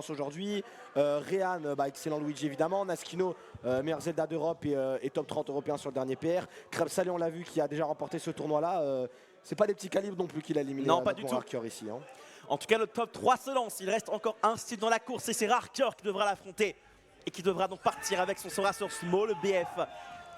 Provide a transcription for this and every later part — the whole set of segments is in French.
Aujourd'hui, Réan, excellent Luigi évidemment, Naskino, meilleur Zelda d'Europe et top 30 européen sur le dernier PR. Krebs Salé, on l'a vu, qui a déjà remporté ce tournoi-là. C'est pas des petits calibres non plus qu'il a éliminé. Non, pas du tout. Rarkeur ici. Hein. En tout cas, le top 3 se lance. Il reste encore un style dans la course et c'est Rarkeur qui devra l'affronter et qui devra donc partir avec son Sora sur Small BF.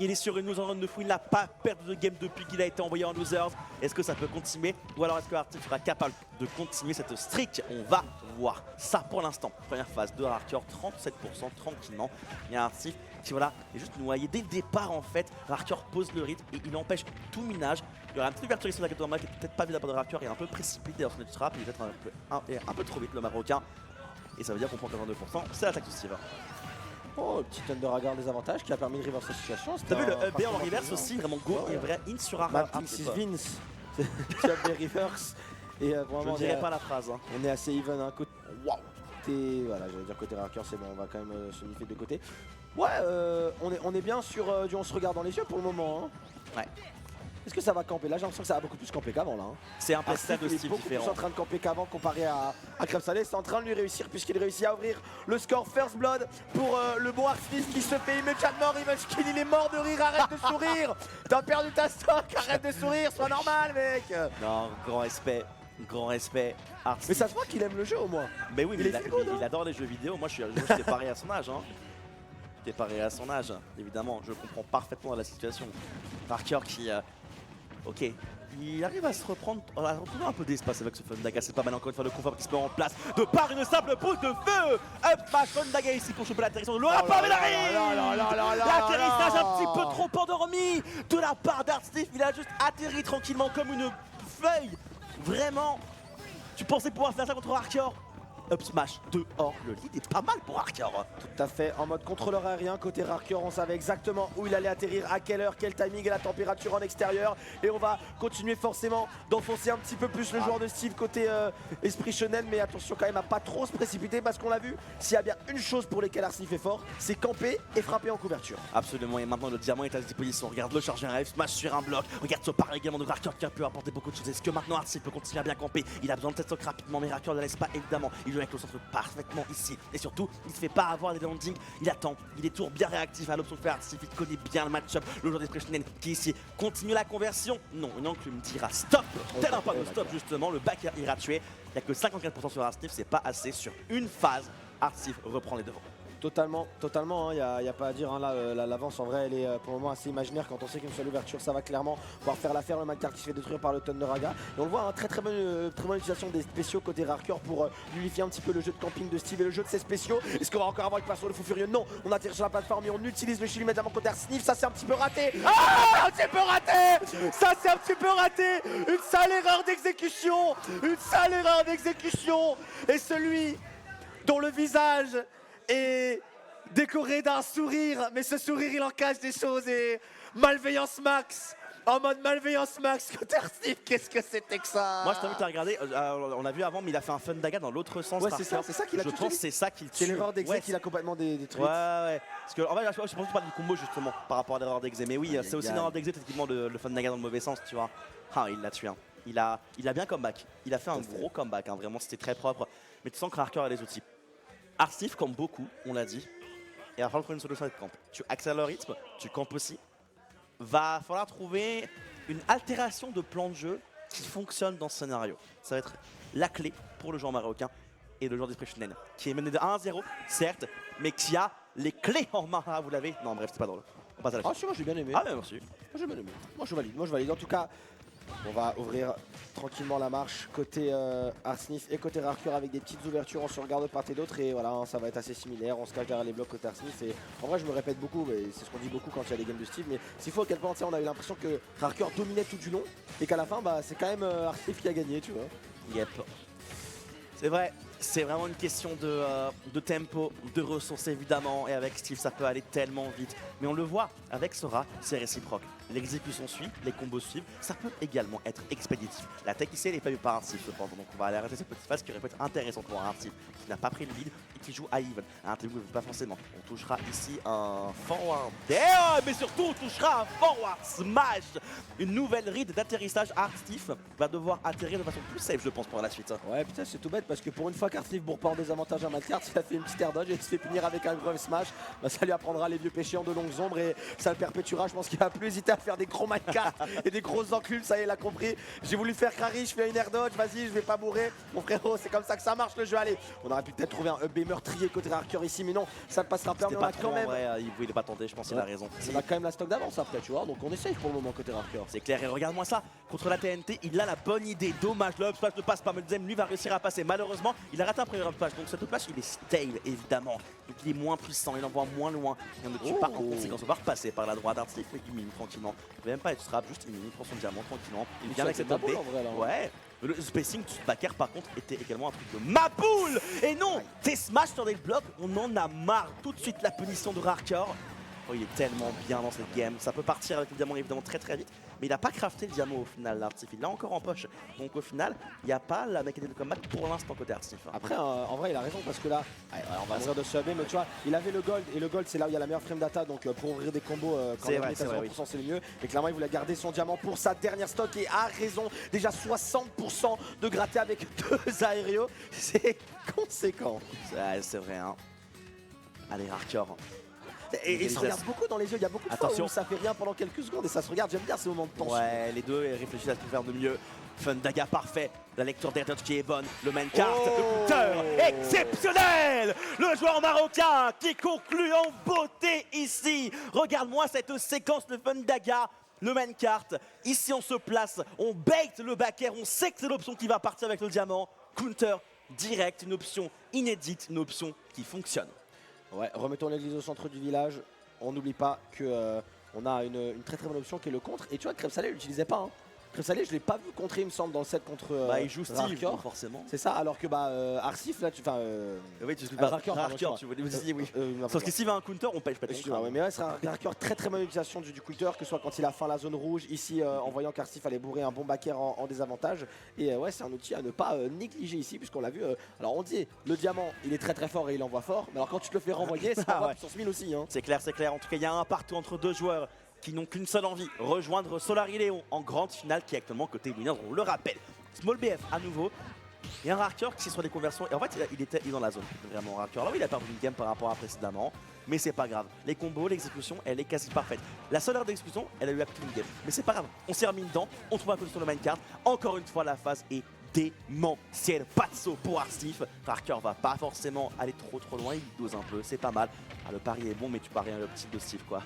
Il est sur une lose en run de fou, il n'a pas perdu de game depuis qu'il a été envoyé en losers. Est-ce que ça peut continuer ou alors est-ce que Arctic sera capable de continuer cette streak? On va voir ça pour l'instant. Première phase de Rarkeur, 37% tranquillement. Il y a Arctic qui voilà, est juste noyé dès le départ en fait. Rarkeur pose le rythme et il empêche tout minage. Il y aura une petite ouverture ici sur la carte de qui est peut-être pas vue de la part de Rarkeur, il est un peu précipité dans son trap, il est peut-être un peu trop vite le Marocain. Et ça veut dire qu'on prend 82%, c'est l'attaque de Steve. Oh, petit Thunder Hagard des avantages qui a permis de reverse la situation. T'as vu le B en reverse aussi, vraiment go et vrai in sur Arctic. This is Vince. Tu as des reverse. Et vraiment, je ne dirais pas la phrase. Hein. On est assez even. Hein. Waouh! Voilà, j'allais dire côté Rarkeur, c'est bon, on va quand même se niffer de côté. Ouais, on est bien sur du on se regarde dans les yeux pour le moment. Hein. Ouais. Est-ce que ça va camper? Là, j'ai l'impression que ça va beaucoup plus camper qu'avant. Là. Hein. C'est un playstyle de style beaucoup différent. Plus en train de camper qu'avant comparé à Krebs Salé. C'est en train de lui réussir puisqu'il réussit à ouvrir le score First Blood pour le bon Arctic qui se fait immédiatement revenge kill. Il est mort de rire, arrête de sourire. T'as perdu ta stock, arrête de sourire, sois normal mec. Non, grand respect. Grand respect. Arctic. Mais ça se voit qu'il aime le jeu au moins. Mais oui, mais il adore les jeux vidéo. Moi, je suis pareil à son âge. Hein. T'es pareil à son âge, évidemment. Je comprends parfaitement la situation. Rarkeur qui... ok, il arrive à se reprendre, à retrouver un peu d'espace avec ce Fundaga. C'est pas mal encore une fois le confort qui se met en place de par une simple pause de feu. Up smash Fundaga ici pour choper l'atterrissage de Laura Palmer. L'atterrissage un petit peu trop endormi de la part d'Artstif. Il a juste atterri tranquillement comme une feuille. Vraiment, tu pensais pouvoir faire ça contre Rarkeur? Up smash dehors, le lead est pas mal pour Rarkeur. Tout à fait, en mode contrôleur aérien, côté Rarkeur, on savait exactement où il allait atterrir, à quelle heure, quel timing et la température en extérieur. Et on va continuer forcément d'enfoncer un petit peu plus le joueur de Steve côté Esprit Shonen. Mais attention quand même à pas trop se précipiter parce qu'on l'a vu, s'il y a bien une chose pour lesquelles Arctic est fort, c'est camper et frapper en couverture. Absolument, et maintenant le diamant est à disposition. Regarde le charger un F smash sur un bloc. Regarde ce par également de Rarkeur qui a pu apporter beaucoup de choses. Est-ce que maintenant Arctic peut continuer à bien camper? Il a besoin de cette stock rapidement, mais Rarkeur ne laisse pas évidemment. Il joue avec le centre parfaitement ici. Et surtout, il ne se fait pas avoir des landings. Il attend. Il est toujours bien réactif à l'option de faire Arctic. Il connaît bien le match-up. Le joueur d'Esprit Shonen qui ici continue la conversion. Non, une enclume dira stop. Tel un pas de stop justement. Le backer ira tuer. Il n'y a que 54% sur Arctic. C'est pas assez sur une phase. Arctic reprend les devants. Totalement, il n'y a pas à dire. Hein, là, l'avance en vrai, elle est pour le moment assez imaginaire. Quand on sait qu'une seule ouverture, ça va clairement pouvoir faire l'affaire. Le Magcar qui se fait détruire par le Thunder Hagard. Et on le voit, hein, très bonne utilisation des spéciaux côté Rarkeur pour unifier un petit peu le jeu de camping de Steve et le jeu de ses spéciaux. Est-ce qu'on va encore avoir une passe sur le fou furieux? Non, on atterrit sur la plateforme et on utilise le shield immédiatement côté Sniff. Ça, c'est un petit peu raté. Ah, un petit peu raté. Ça, c'est un petit peu raté. Une sale erreur d'exécution. Une sale erreur d'exécution. Et celui dont le visage est décoré d'un sourire, mais ce sourire il en cache des choses et malveillance max, en mode malveillance max côté Steve, qu'est-ce que c'était que ça? Moi je t'invite à regarder, on a vu avant mais il a fait un Fundaga dans l'autre sens. Ouais c'est ça qu'il a tué. Je pense que c'est ça qu'il tue. C'est l'erreur d'exé qu'il a complètement détruite. Ouais. Parce que en fait je pense pas du combo justement par rapport à l'erreur d'exé, mais oui c'est aussi l'erreur d'exé techniquement le Fundaga dans le mauvais sens tu vois. Ah il l'a tué hein. Il a bien comeback, il a fait un gros comeback hein. Vraiment c'était très propre, mais tu sens que Rarkeur a les outils. Arctic campe beaucoup, on l'a dit. Et il va falloir trouver une solution à cette camp. Tu accélères le rythme, tu campes aussi. Va falloir trouver une altération de plan de jeu qui fonctionne dans ce scénario. Ça va être la clé pour le joueur marocain et le joueur d'Esprit Shonen, qui est mené de 1-0, certes, mais qui a les clés en main. Ah, vous l'avez? Non, bref, c'est pas drôle. On passe à la suite. Ah, si, moi j'ai bien aimé. Ah, mais merci. Moi j'ai bien aimé. Moi je valide. En tout cas, on va ouvrir tranquillement la marche côté Artsnif et côté Rarkeur avec des petites ouvertures, on se regarde de part et d'autre et voilà, hein, ça va être assez similaire, on se cache derrière les blocs côté Artsnif et en vrai je me répète beaucoup, mais c'est ce qu'on dit beaucoup quand il y a des games de Steve, mais c'est faux à quel point on a eu l'impression que Rarkeur dominait tout du long et qu'à la fin c'est quand même Artsnif qui a gagné, tu vois. Yep. C'est vrai, c'est vraiment une question de tempo, de ressources évidemment, et avec Steve ça peut aller tellement vite. Mais on le voit, avec Sora, c'est réciproque. L'exécution suit, les combos suivent, ça peut également être expéditif. La tech ici elle n'est pas vue par un Steve cependant, donc on va aller arrêter cette petite phase qui aurait pu être intéressante pour un Steve qui n'a pas pris le lead et qui qui joue à even. Un triple pas forcément. On touchera ici un forward air, mais surtout on touchera un forward smash. Une nouvelle ride d'atterrissage. Artstif va devoir atterrir de façon plus safe, je pense, pour la suite. Ouais, putain, c'est tout bête parce que pour une fois qu'Artstif bourre pas en désavantage à Madcart, il a fait une petite air dodge et il se fait punir avec un gros smash. Bah, ça lui apprendra les vieux péchés en de longues ombres et ça le perpétuera. Je pense qu'il va plus hésiter à faire des gros Madcart et des grosses encules. Ça y est, il a compris. J'ai voulu faire Kari, je fais une air dodge, vas-y, je vais pas bourrer. Mon frérot, c'est comme ça que ça marche le jeu. Allez, on aurait pu peut-être trouver un UB meurtrier côté Rarker ici, mais non, ça ne passera pas. Mais on pas a quand même. il voulait pas tenter, je pense qu'il a raison. On a quand même la stock d'avance après, tu vois, donc on essaye pour le moment côté Rarker. C'est clair, et regarde-moi ça, contre la TNT, il a la bonne idée. Dommage, le upsmash ne passe pas, Melzem lui va réussir à passer. Malheureusement, il a raté un premier upsmash, donc cet upsmash il est stale évidemment. Donc il est moins puissant, il envoie moins loin. Il ne tue pas en conséquence, on va repasser par la droite d'Artstif, mais il mine tranquillement. Il va même pas être strap, juste il mine, prend son diamant tranquillement. Il vient avec cette up B. Ouais. Le spacing du backer par contre était également un truc de ma boule. Et non, tes smash sur des blocs, on en a marre. Tout de suite la punition de Rarker. Oh, il est tellement bien dans cette game. Ça peut partir avec le diamant évidemment très très vite. Mais il n'a pas crafté le diamant au final, l'Artsif. Il l'a encore en poche. Donc au final, il n'y a pas la mécanique de combat pour l'instant côté Artsif. Après, en vrai, il a raison parce que là, on va mourir de ce AB, mais tu vois, il avait le gold et le gold, c'est là où il y a la meilleure frame data. Donc pour ouvrir des combos, quand on est à 0%, c'est le mieux. Et clairement, il voulait garder son diamant pour sa dernière stock et a raison. Déjà 60% de gratter avec 2 aérios. C'est conséquent. C'est vrai, hein. Allez, Rarker. Et ça regarde beaucoup dans les yeux, il y a beaucoup de fois où ça fait rien pendant quelques secondes et ça se regarde, j'aime bien ces moments de tension. Ouais, les deux réfléchissent à ce qu'on faire de mieux. Fundaga parfait, la lecture d'air dodge qui est bonne, le main card, le counter exceptionnel. Le joueur marocain qui conclut en beauté ici. Regarde-moi cette séquence de Fundaga. Le main card, ici on se place, on bait le backer, on sait que c'est l'option qui va partir avec le diamant. Counter direct, une option inédite, une option qui fonctionne. Ouais, remettons l'église au centre du village. On n'oublie pas que on a une très très bonne option qui est le contre. Et tu vois, Crème Salé, il l'utilisait pas. Hein. Crème Salé, je l'ai pas vu contrer, il me semble, dans le set contre il joue Steve, forcément. C'est ça, alors que Arsif, là, oui, tu Rarker, tu veux dire, oui. Sauf que s'il va un counter, on pêche pas de ouais, mais ouais, c'est un Rarker très très bonne utilisation du counter, que ce soit quand il a faim la zone rouge, ici en voyant qu'Arsif allait bourrer un bon backer en désavantage. Et ouais, c'est un outil à ne pas négliger ici, puisqu'on l'a vu. Alors on dit, le diamant, il est très très fort et il envoie fort. Mais alors quand tu te le fais renvoyer, ça envoie puissance 1000 aussi. Hein. C'est clair, c'est clair. En tout cas, il y a un partout entre deux joueurs qui n'ont qu'une seule envie, rejoindre Solari Léon en grande finale qui est actuellement côté winners, on le rappelle. Small BF à nouveau, et un Rarker qui est sur des conversions, et en fait il est dans la zone, vraiment Rarker. Là oui, il a perdu une game par rapport à précédemment, mais c'est pas grave. Les combos, l'exécution, elle est quasi parfaite. La seule heure d'exécution, elle a eu à plus une game, mais c'est pas grave. On s'est remis dedans, on trouve un peu sur le main card, encore une fois la phase est démentiel, pas de saut pour Artstif. Rarker va pas forcément aller trop loin, il dose un peu, c'est pas mal. Ah, le pari est bon, mais tu paries le petit de Steve quoi.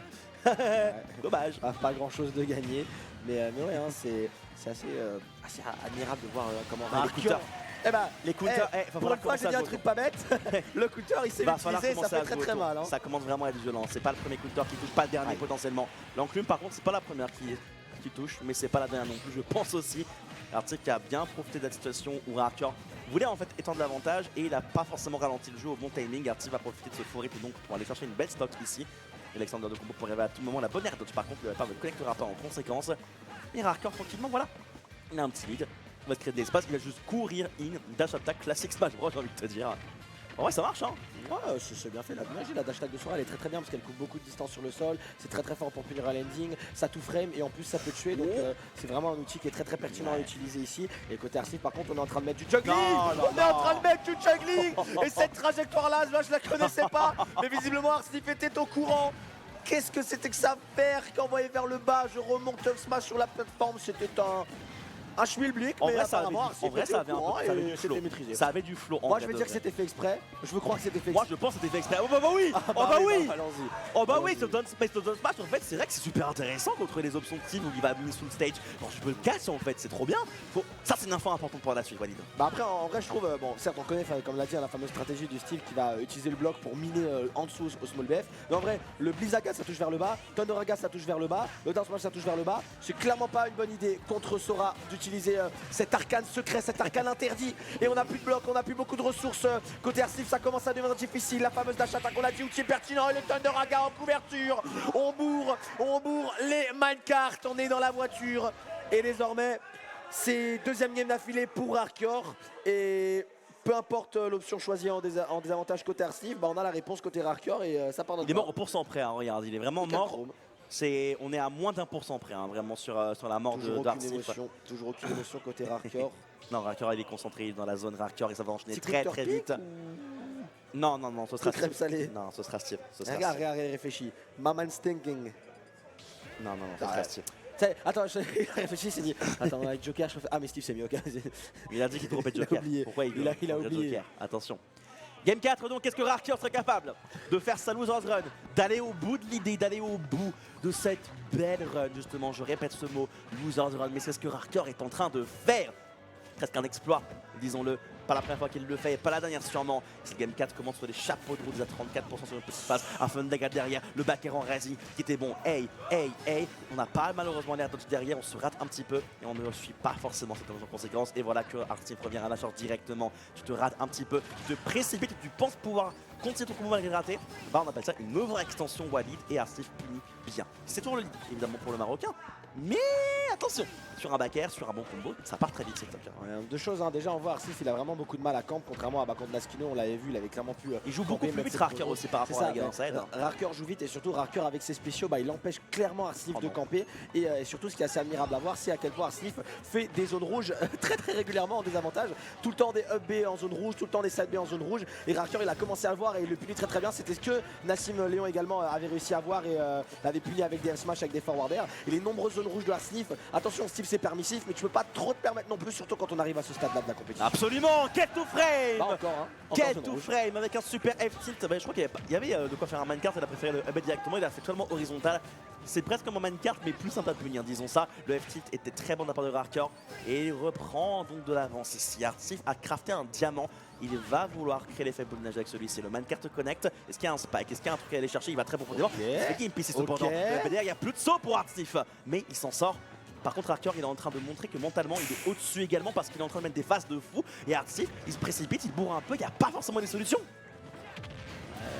Dommage. Pas grand chose de gagner, mais ouais, hein, c'est assez admirable de voir comment Rarker. Les counters, pour une fois j'ai dit un truc pas bête, le counter il s'est utilisé, ça fait très mal. Hein. Ça commence vraiment à être violent, c'est pas le premier counter qui touche, pas le dernier potentiellement. L'enclume par contre c'est pas la première qui touche, mais c'est pas la dernière non plus, je pense aussi. Artsif qui a bien profité de la situation où Rarker voulait en fait étendre l'avantage et il a pas forcément ralenti le jeu au bon timing. Artsif a profité de ce faux rythme donc pour aller chercher une belle stock ici. Alexander de combo pour arriver à tout moment la bonne air dodge par contre, il va pas ne connectera pas en conséquence. Et Rarker tranquillement, voilà, il a un petit lead, il va se créer de l'espace, il va juste courir in, dash attack, classique smash bro, j'ai envie de te dire. En vrai ça marche hein. Ouais, c'est bien fait, la dash attack de Sora elle est très très bien parce qu'elle coupe beaucoup de distance sur le sol, c'est très très fort pour punir à l'ending, ça tout frame et en plus ça peut tuer donc c'est vraiment un outil qui est très très pertinent à utiliser ici. Et côté Arsif par contre on est en train de mettre du juggling, on est en train de mettre du juggling et cette trajectoire là je la connaissais pas mais visiblement Arsif était au courant. Qu'est-ce que c'était que ça faire qu'envoyé vers le bas, je remonte up smash sur la plateforme, c'était un schmilblick, mais apparemment en vrai ça avait du flow. Maîtrisé. Ça avait du flow. Moi je veux dire que c'était fait exprès. Je veux croire que c'était fait exprès. Moi je pense que c'était fait exprès. Oh bah oui. Oh bah oui, ce down smash en fait c'est vrai que c'est super intéressant contre les options de team où il va amener sous le stage. Bon, je peux le casser en fait, c'est trop bien. Ça c'est une info importante pour la suite, Walid. Bah après en vrai je trouve, bon certes on connaît comme l'a dit la fameuse stratégie du style qui va utiliser le bloc pour miner en dessous au small BF. Mais en vrai le Blizzaga ça touche vers le bas, Thunderhaga ça touche vers le bas, le down smash ça touche vers le bas. C'est clairement pas une bonne idée contre Sora d'utiliser cet arcane secret, cet arcane interdit. Et on n'a plus de bloc, on n'a plus beaucoup de ressources. Côté Arsif, ça commence à devenir difficile. La fameuse dash attack, on l'a dit, outil pertinent. Et le Thunderhaga en couverture. On bourre les minecarts. On est dans la voiture. Et désormais, c'est deuxième game d'affilée pour Rarker. Et peu importe l'option choisie en désavantage côté Arsif, bah on a la réponse côté Rarkor et ça part dans Il est mort au pourcent près, hein, regarde, il est vraiment Quel mort. chrome. On est à moins d'1% près, hein, vraiment sur la mort Toujours d'Arsif. toujours aucune émotion côté Rarkor. Non, Rarkor il est concentré dans la zone Rarkor et ça va enchaîner Petit très Counter très pick vite. Non, ce sera crème Steve. salée. Non, ce sera Steve. Regarde, réfléchis. My man's thinking. Non, ce sera Steve. Attends, il a réfléchi, il s'est dit attends, avec Joker, je peux faire. Ah, mais Steve, c'est mieux, ok. Il a dit qu'il dropait Il a Joker. oublié. Pourquoi Il a oublié. Joker. Attention. Game 4, donc, est-ce que Rarkor serait capable de faire sa loser's run, d'aller au bout de l'idée, d'aller au bout de cette belle run, justement, je répète ce mot, loser's run, mais c'est ce que Rarkor est en train de faire. Presque un exploit, disons-le. Pas la première fois qu'il le fait, et pas la dernière sûrement. Cette game 4 commence sur des chapeaux de roue, à 34% sur une petite phase. Un Fundaga derrière, le backer en Razi qui était bon. Hey. On n'a pas malheureusement l'air d'être derrière, on se rate un petit peu et on ne suit pas forcément cette conséquence. Et voilà que Arsif revient à la charge directement. Tu te rates un petit peu, tu te précipites, tu penses pouvoir continuer ton combo malgré le raté. Bah on appelle ça une overextension Walid et Arsif punit bien. C'est toujours le lead évidemment pour le Marocain. Mais attention, sur un backer, sur un bon combo, ça part très vite c'est top. Deux choses, hein. Déjà on voit Arsif, il a vraiment beaucoup de mal à camp, contrairement à contre Naskino, on l'avait vu, il avait clairement pu. Il joue beaucoup plus vite Rarkor aussi par rapport à la game, ça aide. Rarkor joue vite et surtout Rarkor avec ses spéciaux, bah, il empêche clairement Arsif de camper. Et surtout ce qui est assez admirable à voir, c'est à quel point Arsif fait des zones rouges très régulièrement en désavantage. Tout le temps des up B en zone rouge, tout le temps des side B en zone rouge. Et Rarkor il a commencé à le voir et il le punit très bien. C'était ce que Nassim Léon également avait réussi à voir et l'avait puni avec des F smash, avec des forwarders. Et les nombreuses zones rouges de Arsif, attention Steve c'est permissif, mais tu peux pas trop te permettre non plus, surtout quand on arrive à ce stade là de la compétition. Absolument, get to frame. Bah encore, hein. Get to frame avec un super F-tilt. Bah, je crois qu'il y avait de quoi faire un minecart, il a préféré le up directement, il a fait totalement horizontal. C'est presque comme un minecart mais plus simple à punir, disons ça. Le F-tilt était très bon de la part de Rarkor et il reprend donc de l'avance ici. Arsif a crafté un diamant. Il va vouloir créer l'effet boule de neige avec celui-ci. Le minecart connect. Est-ce qu'il y a un spike? Est-ce qu'il y a un truc à aller chercher? Il va très profondément. C'est qui PC cependant. Le BDR, il n'y a plus de saut pour Arsif, mais il s'en sort. Par contre, Rarkor, il est en train de montrer que mentalement, il est au-dessus également parce qu'il est en train de mettre des phases de fou. Et Arsif, il se précipite, il bourre un peu, il n'y a pas forcément des solutions.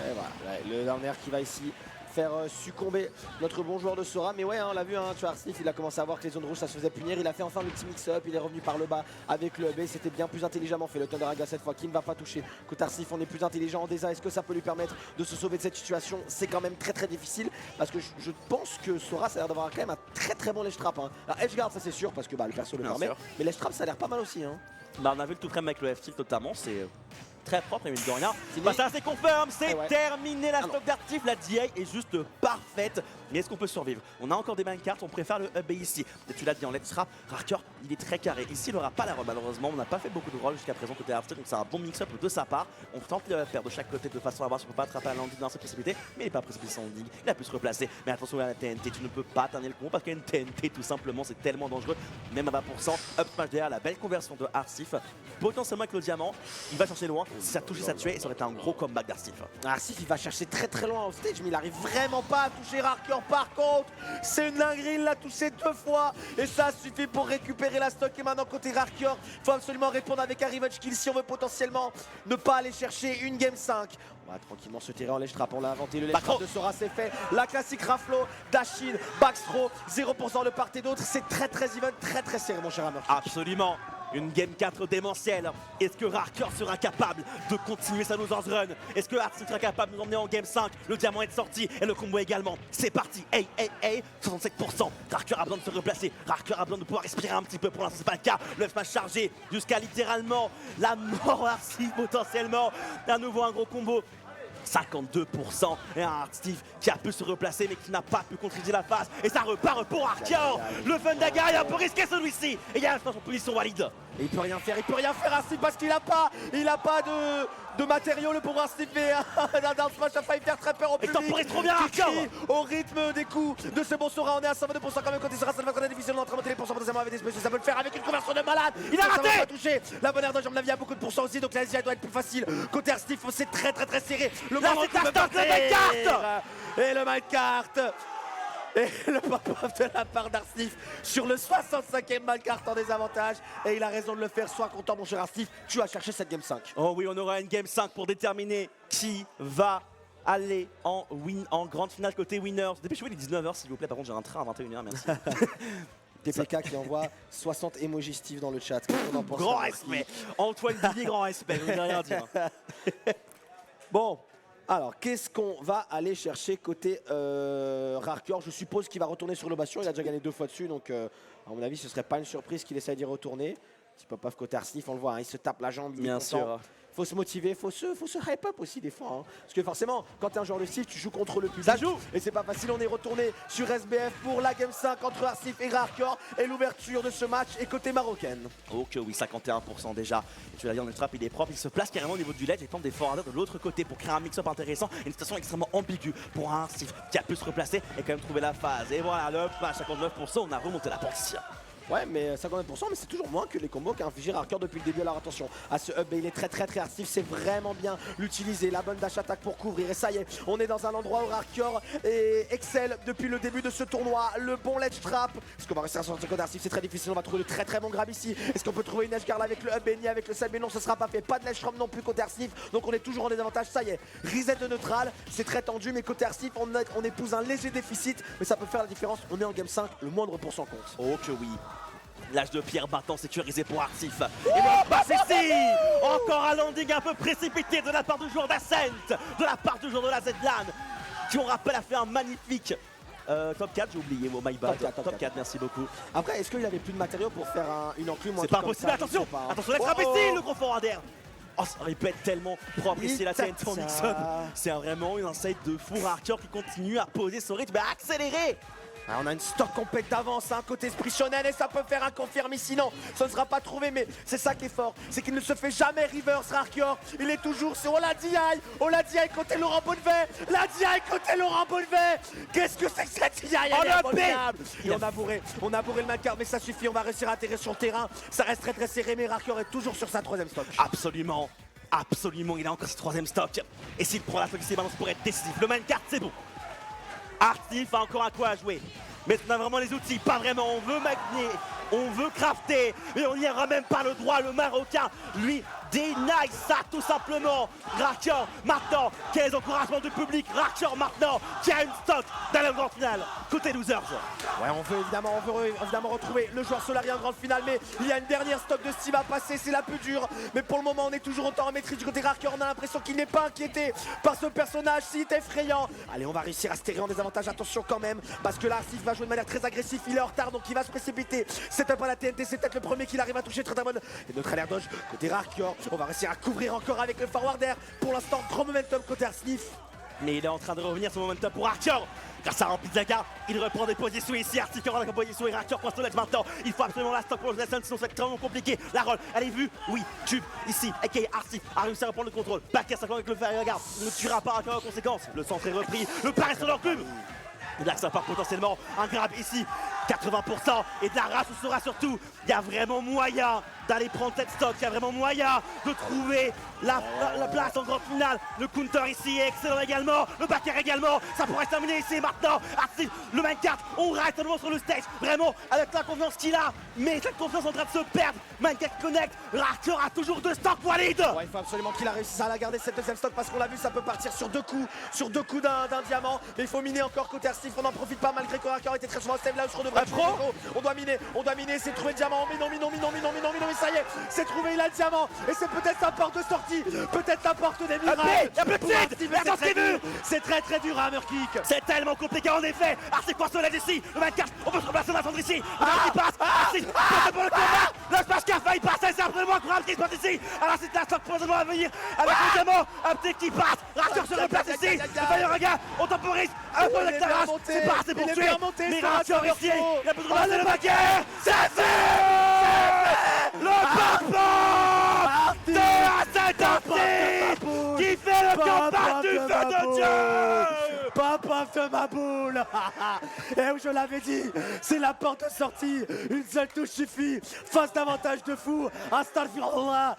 Et voilà, le dernier qui va ici faire succomber notre bon joueur de Sora. Mais ouais, hein, on l'a vu, hein, tu vois, Arsif, il a commencé à voir que les zones rouges, ça se faisait punir. Il a fait enfin le petit mix-up, il est revenu par le bas avec le B. C'était bien plus intelligemment fait. Le Thunderaga cette fois qui ne va pas toucher. Côté Arsif, on est plus intelligent en désa. Est-ce que ça peut lui permettre de se sauver de cette situation? C'est quand même très difficile parce que je pense que Sora, ça a l'air d'avoir quand même un très bon ledge trap. Hein. Alors, edgeguard, ça c'est sûr parce que bah, le perso le permet. Mais ledge trap, ça a l'air pas mal aussi. Hein. Bah, on a vu le tout frame avec le F-tilt notamment. C'est très propre, mais mine de rien. Bah, ça c'est confirme, c'est terminé la stock d'Arsif. La DA est juste parfaite. Mais est-ce qu'on peut survivre? On a encore des minecarts, on préfère le up ici. Et tu l'as dit en let's trap, Rarkor il est très carré. Ici il n'aura pas la roll malheureusement, on n'a pas fait beaucoup de roll jusqu'à présent côté Arsif, donc c'est un bon mix-up de sa part. On tente de faire de chaque côté de façon à voir si on peut pas attraper un landing dans cette possibilité, mais il n'est pas précipité son landing, il a pu se replacer. Mais attention à la TNT, tu ne peux pas terminer le combo parce qu'il y a une TNT tout simplement, c'est tellement dangereux. Même à 20%, up smash derrière, la belle conversion de Arsif. Potentiellement avec le diamant, il va chercher loin, si ça touchait, ça tuait et ça aurait été un gros comeback d'Arsif. Arsif il va chercher très loin au stage, mais il arrive vraiment pas à toucher Rarkor par contre. C'est une dinguerie, il l'a touché 2 fois et ça suffit pour récupérer la stock. Et maintenant côté Rarkor, il faut absolument répondre avec un revenge kill si on veut potentiellement ne pas aller chercher une game 5. On va tranquillement se tirer en ledge trap, on a inventé le ledge trap de Sora, c'est fait. La classique Raflo, Dashin, Backstro, 0% de part et d'autre. C'est très even, très serré mon cher Hammer. Absolument. Une game 4 démentielle. Est-ce que Rarkor sera capable de continuer sa loser's run? Est-ce que Arsif sera capable de nous emmener en game 5? Le diamant est sorti et le combo également. C'est parti. 67%. Rarkor a besoin de se replacer. Rarkor a besoin de pouvoir respirer un petit peu. Pour l'instant, c'est pas le cas. Le smash chargé jusqu'à littéralement la mort Arsif potentiellement. À nouveau un gros combo. 52% et un Steve qui a pu se replacer mais qui n'a pas pu concrétiser la phase et ça repart pour Rarkor. Le Fundaga est un peu risqué celui-ci et il y a un en position Walid. Et il peut rien faire Arsif parce qu'il a pas de matériaux, le pauvre Arsif et un down smash a failli faire très peur au public. Et temporise trop bien Rarkor au rythme des coups de ce bon Sora. On est à 122% quand même côté Sora, ça va être difficile, on est en train de monter les pourcents potentiellement avec des spéciaux, ça peut le faire avec une conversion de malade. Il a raté. Ça va toucher la bonne aire de jambe, la vie a beaucoup de pourcents aussi, donc la SGA doit être plus facile. Côté Arsif, c'est très serré. Le minecart et le minecart. Et le pop-up de la part d'Arsif sur le 65e minecart en désavantage. Et il a raison de le faire. Sois content mon cher Arsif, tu as cherché cette game 5. Oh oui, on aura une game 5 pour déterminer qui va aller en grande finale côté winners. Dépêchez-vous, il est 19h s'il vous plaît, par contre j'ai un train à 21h, merci. TPK qui envoie 60 emojis Steve dans le chat. Qu'est-ce qu'on en pense, Grand Marquis? respect. Antoine Didier, grand respect. Je ne vais rien dire. Bon, alors qu'est-ce qu'on va aller chercher côté Rarkor? Je suppose qu'il va retourner sur le bastion. Il a déjà gagné 2 fois dessus, donc à mon avis, ce serait pas une surprise qu'il essaye d'y retourner. Petit pop-off côté Arsnif, on le voit, hein, il se tape la jambe. Bien sûr. Faut se motiver, faut se hype up aussi des fois. Hein. Parce que forcément, quand tu es un joueur de Steve, tu joues contre le public. Ça joue. Et c'est pas facile, on est retourné sur SBF pour la Game 5 entre Arsif et Rarkor. Et l'ouverture de ce match est côté marocaine. Oh que oui, 51% déjà. Et tu l'as dit, on est trap, il est propre. Il se place carrément au niveau du ledge et tente des forwarders de l'autre côté pour créer un mix-up intéressant. Une situation extrêmement ambiguë pour un Arsif qui a pu se replacer et quand même trouver la phase. Et voilà, le match 59%, on a remonté la portion. Ouais, mais 59%, mais c'est toujours moins que les combos qu'a infligé Rarkor depuis le début. Alors attention à ce up, il est très actif, c'est vraiment bien l'utiliser, la bonne dash attaque pour couvrir. Et ça y est, on est dans un endroit où Rarkor excelle depuis le début de ce tournoi. Le bon ledge trap. Est-ce qu'on va réussir à sortir côté Arsif? C'est très difficile, on va trouver de très bon grab ici. Est-ce qu'on peut trouver une edge guard avec le up béni, avec le side? Mais non, ce sera pas fait. Pas de ledge trap non plus côté Arsif. Donc on est toujours en désavantage. Ça y est, reset de neutral, c'est très tendu, mais côté Arsif, on épouse un léger déficit. Mais ça peut faire la différence. On est en game 5, le moindre pourcent compte. Oh que oui. L'âge de pierre battant sécurisé pour Arsif. Et le passe ici. Encore un landing un peu précipité de la part du joueur d'Ascent, de la part du joueur de la Z-Lan, qui on rappelle a fait un magnifique top 4, j'ai oublié, oh my bad. Top 4, merci beaucoup. Après, est-ce qu'il avait plus de matériaux pour faire une enclume? C'est pas possible, attention. Attention, la trappe ici, le gros forwarder. Oh, ça répète tellement propre ici la TNT en Nixon. C'est vraiment une insight de fou. Rarkor qui continue à poser son rythme, à accélérer. Ah, on a une stock complète d'avance, hein, côté Esprit Shonen, et ça peut faire un confirme ici. Non, ça ne sera pas trouvé, mais c'est ça qui est fort, c'est qu'il ne se fait jamais reverse Rarkor. Il est toujours sur la DI côté Laurent Bonnevet, la DI côté Laurent Bonnevet. Qu'est-ce que c'est que cette DI? Elle est abominable. Et on a bourré le mancard, mais ça suffit, on va réussir à atterrir sur le terrain. Ça reste très serré, mais Rarkor est toujours sur sa 3ème stock. Absolument, absolument, il a encore sa 3ème stock. Et s'il prend la stock ici, balance pour être décisif. Le mancard, c'est bon. Arsif a encore un quoi à jouer. Mais on a vraiment les outils, pas vraiment. On veut magner, on veut crafter, mais on n'y aura même pas le droit. Le Marocain, lui, deny ça tout simplement. Rarkor maintenant, quels encouragements du public. Rarkor maintenant, qui a une stock dans la grande finale. Côté losers. Ouais, on veut évidemment retrouver le joueur Solari en grande finale, mais il y a une dernière stock de Steve à passer, c'est la plus dure. Mais pour le moment, on est toujours autant en maîtrise du côté Rarkor. On a l'impression qu'il n'est pas inquiété par ce personnage si effrayant. Allez, on va réussir à se terrer en désavantage. Attention quand même, parce que là, Arsif va jouer de manière très agressive. Il est en retard, donc il va se précipiter. C'est un peu la TNT, c'est peut-être le premier qu'il arrive à toucher. Très bonne. Et notre alert dodge côté Rarkor. On va réussir à couvrir encore avec le forwarder. Pour l'instant, grand momentum côté Arsif. Mais il est en train de revenir ce momentum pour Rarkor. Grâce à Rampizaga, il reprend des positions ici. Arsif en position et Rarkor coince le ledge maintenant. Il faut absolument la stock pour le Zesson, sinon c'est extrêmement compliqué. La roll, elle est vue. Oui, tube ici. aka Arsif a réussi à reprendre le contrôle. Backer 50 avec le fer. Regarde, il ne tuera pas Rarkor en conséquence. Le centre est repris. Le paré sur l'enclume. Et là, ça part potentiellement un grab ici, 80%. Et de la race sera surtout. Il y a vraiment moyen d'aller prendre cette stock. Il y a vraiment moyen de trouver la place en grande finale. Le counter ici est excellent également. Le backer également. Ça pourrait se terminer ici maintenant. Arsif, le main 4. On reste seulement sur le stage. Vraiment, avec la confiance qu'il a. Mais cette confiance est en train de se perdre. Main 4 connect. Rarkor a toujours 2 stocks, Walid. Ouais, il faut absolument qu'il a réussi à la garder cette 2ème stock parce qu'on l'a vu, ça peut partir sur 2 coups d'un diamant. Mais il faut miner encore côté Arsif. On n'en profite pas malgré que Rarkor était très souvent save là où je devrais on doit miner, c'est trouver le diamant. Mais non, mais ça y est, c'est trouvé, il a le diamant. Et c'est peut-être sa porte de sortie, peut-être la porte des miracles. C'est très dur à Hammer Kick. C'est tellement compliqué en effet. Arsif coince le ledge ici. Le 24, on peut se replacer dans la centre ici. Le qui passe. Arsif, pour le combat. Le smash qui a failli passer, c'est absolument incroyable qui se passe ici. Alors c'est la stock probablement à venir avec le diamant. Un petit qui passe. Rarkor se replace ici. Le failleur regarde, on temporise. Un peu d'éclairage. C'est pas assez pour tuer. Mais Rarkor ici, il a besoin de relancer le backer. C'est fait. Le papa de Ascent Arsif qui fait le combat du feu de Dieu. Papa de ma boule. Et où je l'avais dit, c'est la porte de sortie. Une seule touche suffit. Face d'avantage de fou. Astaghfirullah.